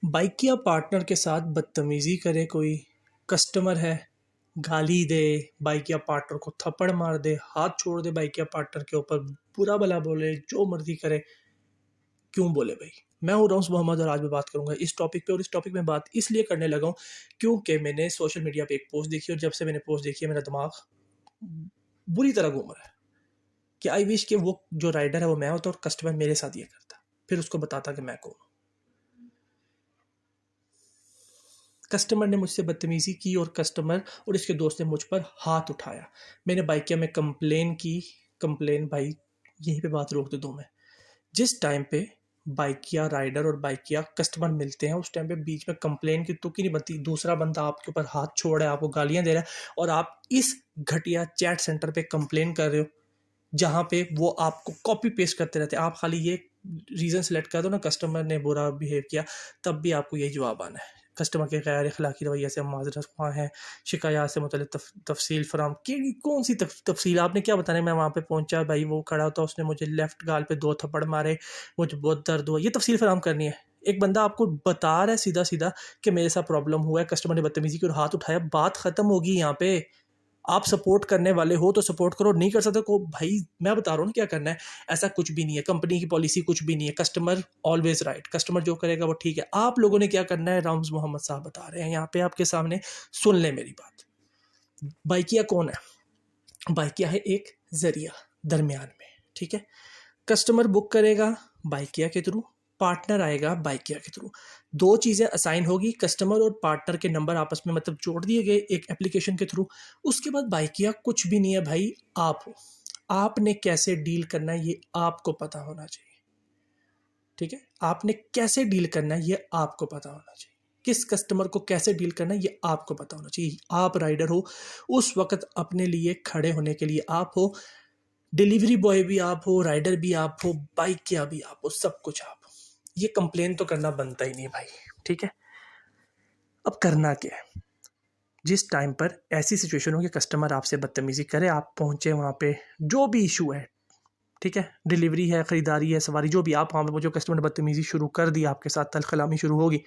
Bike या partner के साथ बदतमीज़ी करे कोई, कस्टमर है, गाली दे, बाइक या पार्टनर को थप्पड़ मार दे, हाथ छोड़ दे बाइक या पार्टनर के ऊपर, बुरा भला बोले, जो मर्ज़ी करे, क्यों बोले भाई? मैं हूँ रऊस मोहम्मद और आज मैं बात करूँगा इस टॉपिक पे। और इस टॉपिक में बात इसलिए करने लगा हूँ क्योंकि मैंने सोशल मीडिया पे एक पोस्ट देखी और जब से मैंने पोस्ट देखी है मेरा दिमाग बुरी तरह घूम रहा है कि आई विश कि वो जो राइडर है वो मैं होता और कस्टमर मेरे साथ ये करता, फिर उसको बताता कि मैं कौन हूँ। कस्टमर ने मुझसे बदतमीज़ी की और कस्टमर और इसके दोस्त ने मुझ पर हाथ उठाया। मैंने बाइकिया में कंप्लेन की। कंप्लेन भाई यहीं पे बात रोक दे दूँ मैं। जिस टाइम पे बाइकिया राइडर और बाइकिया कस्टमर मिलते हैं उस टाइम पे बीच में कंप्लेन की तुक ही नहीं बनती। दूसरा बंदा आपके ऊपर हाथ छोड़ रहा है, आपको गालियां दे रहा है और आप इस घटिया चैट सेंटर पे कंप्लेन कर रहे हो जहाँ पे वो आपको कॉपी पेस्ट करते रहते हैं। आप खाली ये रीज़न सेलेक्ट कर दो ना कस्टमर ने बुरा बिहेव किया, तब भी आपको यही जवाब आना है। कस्टमर के गैर अखलाकी रवैया से हम माजरत ख्वाह हैं, शिकायत से मुतल्लिक़ तफसील फराम की। कौन सी तफसील आपने क्या बताना है? मैं वहाँ पे पहुँचा, भाई वो खड़ा होता, उसने मुझे लेफ़्ट गाल पे 2 थप्पड़ मारे, मुझे बहुत दर्द हुआ, ये तफसील फराम करनी है। एक बंदा आपको बता रहा है सीधा सीधा कि मेरे साथ प्रॉब्लम हुआ है, कस्टमर ने बदतमीज़ी की और हाथ उठाया, बात ख़त्म होगी यहाँ पे। आप सपोर्ट करने वाले हो तो सपोर्ट करो, नहीं कर सकते को भाई मैं बता रहा हूँ ना क्या करना है। ऐसा कुछ भी नहीं है, कंपनी की पॉलिसी कुछ भी नहीं है। कस्टमर ऑलवेज राइट, कस्टमर जो करेगा वो ठीक है। आप लोगों ने क्या करना है, राउंस मोहम्मद साहब बता रहे हैं यहाँ पे आपके सामने, सुन ले मेरी बात। बाइकिया कौन है? बाइकिया है एक जरिया दरमियान में, ठीक है। कस्टमर बुक करेगा बाइकिया के थ्रू, पार्टनर आएगा बाइकिया के थ्रू। 2 चीज़ें असाइन होगी, कस्टमर और पार्टनर के नंबर आपस में मतलब जोड़ दिए गए एक एप्लीकेशन के थ्रू। उसके बाद बाइकिया कुछ भी नहीं है भाई, आप हो। आपने कैसे डील करना है ये आपको पता होना चाहिए, ठीक है। आपने कैसे डील करना है ये आपको पता होना चाहिए। किस कस्टमर को कैसे डील करना है ये आपको पता होना चाहिए। आप राइडर हो, उस वक्त अपने लिए खड़े होने के लिए आप हो, डिलीवरी बॉय भी आप हो, राइडर भी आप हो, बाइकिया भी आप हो, सब कुछ आप हो। ये कंप्लेन तो करना बनता ही नहीं भाई, ठीक है। अब करना क्या है? जिस टाइम पर ऐसी सिचुएशन हो कि कस्टमर आपसे बदतमीज़ी करे, आप पहुंचे वहाँ पे, जो भी इशू है, ठीक है, डिलीवरी है, ख़रीदारी है, सवारी, जो भी, आप वहाँ पे पहुंचे, कस्टमर ने बदतमीज़ी शुरू कर दी, आपके साथ तलखलामी शुरू होगी।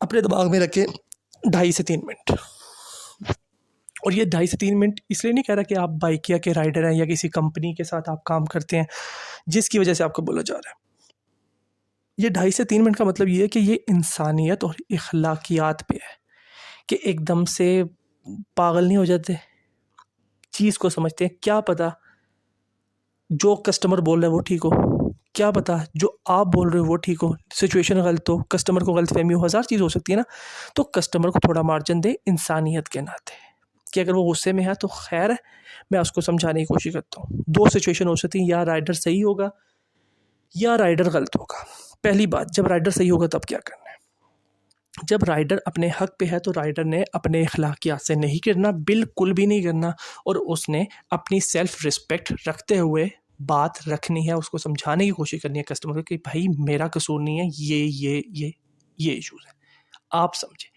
अपने दिमाग में रखे 2.5 से 3 मिनट। और ये 2.5 से 3 मिनट इसलिए नहीं कह रहा कि आप बाइकिया के राइडर हैं या किसी कंपनी के साथ आप काम करते हैं जिसकी वजह से आपको बोला जा रहा है। ये 2.5 से 3 मिनट का मतलब ये है कि ये इंसानियत और इखलाकियात पे है कि एकदम से पागल नहीं हो जाते, चीज़ को समझते हैं। क्या पता जो कस्टमर बोल रहा है वो ठीक हो, क्या पता जो आप बोल रहे हो वो ठीक हो, सिचुएशन गलत हो, कस्टमर को गलतफहमी हो, 1000 चीज़ हो सकती है ना। तो कस्टमर को थोड़ा मार्जिन दे इंसानियत के नाते कि अगर वो गुस्से में है तो खैर है, मैं उसको समझाने की कोशिश करता हूँ। 2 सिचुएशन हो सकती हैं, या राइडर सही होगा या राइडर गलत होगा। पहली बात, जब राइडर सही होगा तब क्या करना है? जब राइडर अपने हक पे है तो राइडर ने अपने अखलाकियात से नहीं गिरना, बिल्कुल भी नहीं गिरना, और उसने अपनी सेल्फ रिस्पेक्ट रखते हुए बात रखनी है। उसको समझाने की कोशिश करनी है कस्टमर को कि भाई मेरा कसूर नहीं है, ये इश्यूज है, आप समझे।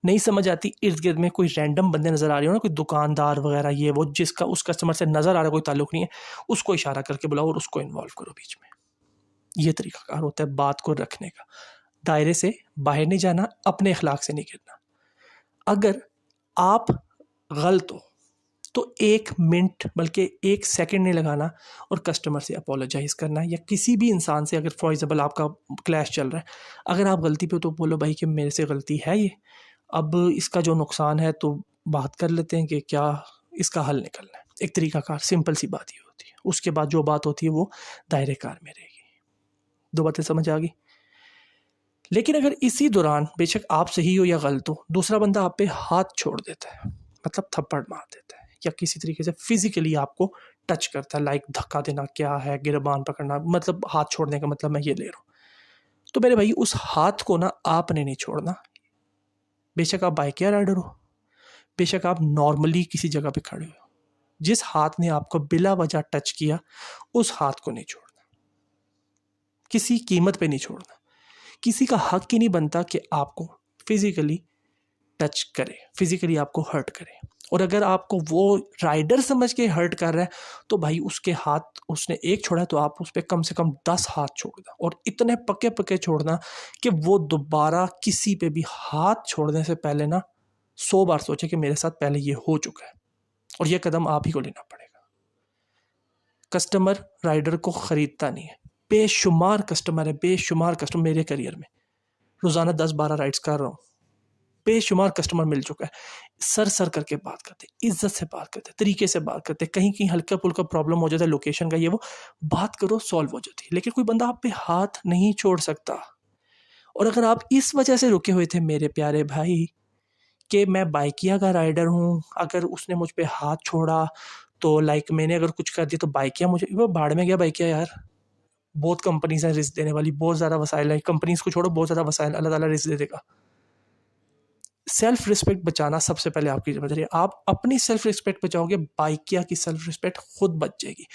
नहीं समझ आती, इर्द गिर्द में कोई रैंडम बंदे नज़र आ रहे हो ना, कोई दुकानदार वगैरह, ये वो, जिसका उस कस्टमर से नज़र आ रहा है कोई ताल्लुक नहीं है, उसको इशारा करके बुलाओ और उसको इन्वॉल्व करो बीच में। ये तरीकाकार होता है बात को रखने का। दायरे से बाहर नहीं जाना, अपने अखलाक से नहीं गिरना। अगर आप गलत हो तो 1 मिनट बल्कि 1 सेकंड नहीं लगाना और कस्टमर से अपोलोजाइज़ करना है। या किसी भी इंसान से, अगर फॉर एग्जाम्पल आपका क्लैश चल रहा है, अगर आप गलती पे हो तो बोलो भाई कि मेरे से गलती है ये, अब इसका जो नुकसान है तो बात कर लेते हैं कि क्या इसका हल निकलना है। एक तरीकाकार सिंपल सी बात ही होती है। उसके बाद जो बात होती है वो दायरे कार में रहेगी। 2 बातें समझ आ गई। लेकिन अगर इसी दौरान बेशक आप सही हो या गलत हो, दूसरा बंदा आप पे हाथ छोड़ देता है, मतलब थप्पड़ मार देता है, या किसी तरीके से फिजिकली आपको टच करता है, लाइक धक्का देना क्या है, गिरबान पकड़ना, मतलब हाथ छोड़ने का मतलब मैं ये ले रहा हूँ, तो मेरे भाई उस हाथ को ना आपने नहीं छोड़ना। बेशक आप बाइक या राइडर हो, बेशक आप नॉर्मली किसी जगह पे खड़े हो, जिस हाथ ने आपको बिला वजह टच किया उस हाथ को नहीं छोड़ना, किसी कीमत पे नहीं छोड़ना। किसी का हक ही नहीं बनता कि आपको फिजिकली टच करे, फिजिकली आपको हर्ट करे। और अगर आपको वो राइडर समझ के हर्ट कर रहा है तो भाई उसके हाथ उसने एक छोड़ा तो आप उस पर कम से कम 10 हाथ छोड़ना, और इतने पक्के पक्के छोड़ना कि वो दोबारा किसी पे भी हाथ छोड़ने से पहले ना 100 बार सोचे कि मेरे साथ पहले ये हो चुका है, और ये कदम आप ही को लेना पड़ेगा। कस्टमर राइडर को ख़रीदता नहीं है। बेशुमार कस्टमर है, बेशुमार कस्टमर मेरे करियर में, रोज़ाना 10-12 राइड्स कर रहा हूँ, बेशुमार कस्टमर मिल चुका है। सर करके बात करते, इज्जत से बात करते, तरीके से बात करते, कहीं कहीं हल्का फुल्का प्रॉब्लम हो जाता है लोकेशन का, ये वो बात करो सॉल्व हो जाती है, लेकिन कोई बंदा आप पे हाथ नहीं छोड़ सकता। और अगर आप इस वजह से रुके हुए थे मेरे प्यारे भाई कि मैं बाइकिया का राइडर हूँ, अगर उसने मुझ पे हाथ छोड़ा तो लाइक मैंने अगर कुछ कर दिया तो बाइकिया मुझे, वो भाड़ में गया बाइकिया यार। बहुत कंपनीज हैं रिस्क देने वाली, बहुत ज़्यादा वसाइल है, कंपनीज को छोड़ो, बहुत ज़्यादा वसाइल अल्लाह ताला रिस्क दे देगा। सेल्फ रिस्पेक्ट बचाना सबसे पहले आपकी जिम्मेदारी है। आप अपनी सेल्फ रिस्पेक्ट बचाओगे, बाइकिया की सेल्फ रिस्पेक्ट खुद बच जाएगी।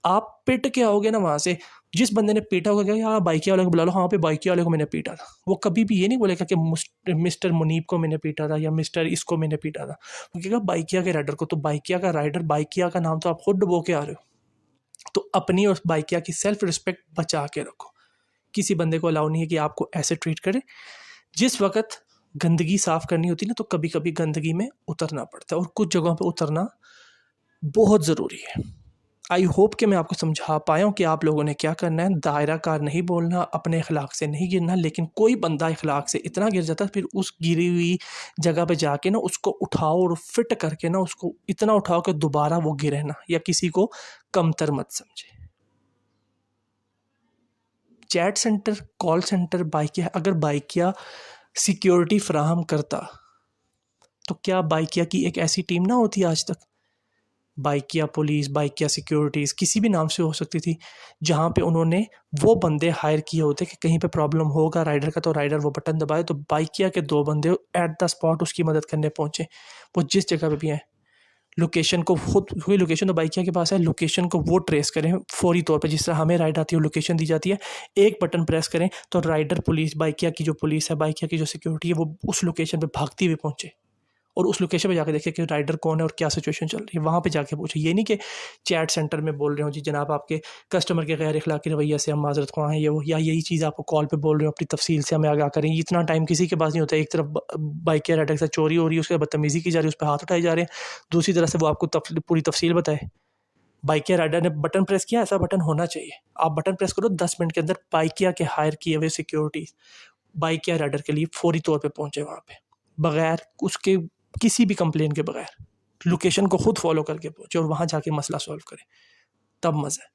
आप पिट के आओगे ना वहाँ से, जिस बंदे ने पीटा होगा क्या यार बाइकिया वाले को बुला लो, हाँ पे बाइकिया वाले को मैंने पीटा था, वो कभी भी ये नहीं बोलेगा कि मिस्टर मुनीब को मैंने पीटा था या मिस्टर इसको मैंने पीटा था, वो कहेगा बाइकिया के राइडर को। तो बाइकिया का राइडर, बाइकिया का नाम तो आप खुद डुबो के आ रहे हो। तो अपनी और बाइकिया की सेल्फ रिस्पेक्ट बचा के रखो। किसी बंदे को अलाउ नहीं है कि आपको ऐसे ट्रीट करे। जिस वक्त गंदगी साफ करनी होती है ना, तो कभी कभी गंदगी में उतरना पड़ता है, और कुछ जगहों पे उतरना बहुत ज़रूरी है। आई होप कि मैं आपको समझा पाया हूँ कि आप लोगों ने क्या करना है। दायरा कार नहीं बोलना, अपने अखलाक से नहीं गिरना, लेकिन कोई बंदा अखलाक से इतना गिर जाता है फिर उस गिरी हुई जगह पे जाके ना उसको उठाओ और फिट करके ना उसको इतना उठाओ कि दोबारा वो गिरे ना, या किसी को कमतर मत समझे। Chat centre, call centre Bykea, अगर बाइकिया सिक्योरिटी फ्राहम करता तो क्या बाइकिया की एक ऐसी टीम ना होती आज तक। बाइकिया पुलिस, बाइकिया सिक्योरिटीज़ किसी भी नाम से हो सकती थी, जहाँ पे उन्होंने वो बंदे हायर किए होते कि कहीं पे प्रॉब्लम होगा राइडर का तो राइडर वो बटन दबाए, तो बाइकिया के 2 बंदे एट द स्पॉट उसकी मदद करने पहुँचे। वो जिस जगह पे भी हैं, लोकेशन को खुद, हुई लोकेशन तो बाइकिया के पास है, लोकेशन को वो ट्रेस करें फौरी तौर पे, जिस तरह हमें राइड आती है लोकेशन दी जाती है, एक बटन प्रेस करें तो राइडर पुलिस, बाइकिया की जो पुलिस है, बाइकिया की जो सिक्योरिटी है, वो उस लोकेशन पे भागती हुई पहुँचे और उस लोकेशन पे जाके देखे कि राइडर कौन है और क्या सिचुएशन चल रही है, वहाँ पे जाके पूछे। ये नहीं कि चैट सेंटर में बोल रहे हो जी जनाब आपके कस्टमर के गैर अखलाकी रवैये से हम माजरत ख्वाह हैं, ये वो, या यही चीज़ आपको कॉल पे बोल रहे हो अपनी तफसील से हमें आगाह करें। इतना टाइम किसी के पास नहीं होता। एक तरफ बाइक या राइडर के साथ चोरी हो रही है, उसके बाद बदतमीज़ी की जा रही है, उस पर हाथ उठाए जा रहे हैं, दूसरी तरफ से वो आपको पूरी तफसील बताए। बाइकिया राइडर ने बटन प्रेस किया, ऐसा बटन होना चाहिए। आप बटन प्रेस करो, 10 मिनट के अंदर बाइकिया के हायर किए हुए सिक्योरिटी बाइकिया राइडर के लिए फौरी तौर पे पहुंचे वहाँ पे, बगैर उसके किसी भी कंप्लेन के बगैर लोकेशन को खुद फॉलो करके पहुंचे और वहाँ जाके मसला सॉल्व करें, तब मज़ा है।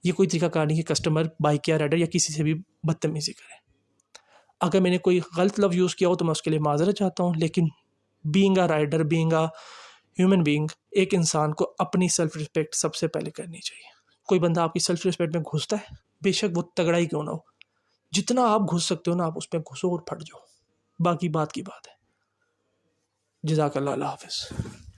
ये कोई तरीका नहीं कि कस्टमर बाइकिया राइडर या किसी से भी बदतमीज़ी करे। अगर मैंने कोई गलत लफ्ज़ यूज़ किया हो तो मैं उसके लिए माजरत चाहता हूँ, लेकिन being a rider, being a human being, एक इंसान को अपनी सेल्फ रिस्पेक्ट सबसे पहले करनी चाहिए। कोई बंदा आपकी सेल्फ रिस्पेक्ट में घुसता है, बेशक वो तगड़ा ही क्यों ना हो, जितना आप घुस सकते हो ना आप उसमें घुसो और फट जाओ, बाकी बात की बात है। जज़ाकल्लाह, अल्लाह हाफ़िज़।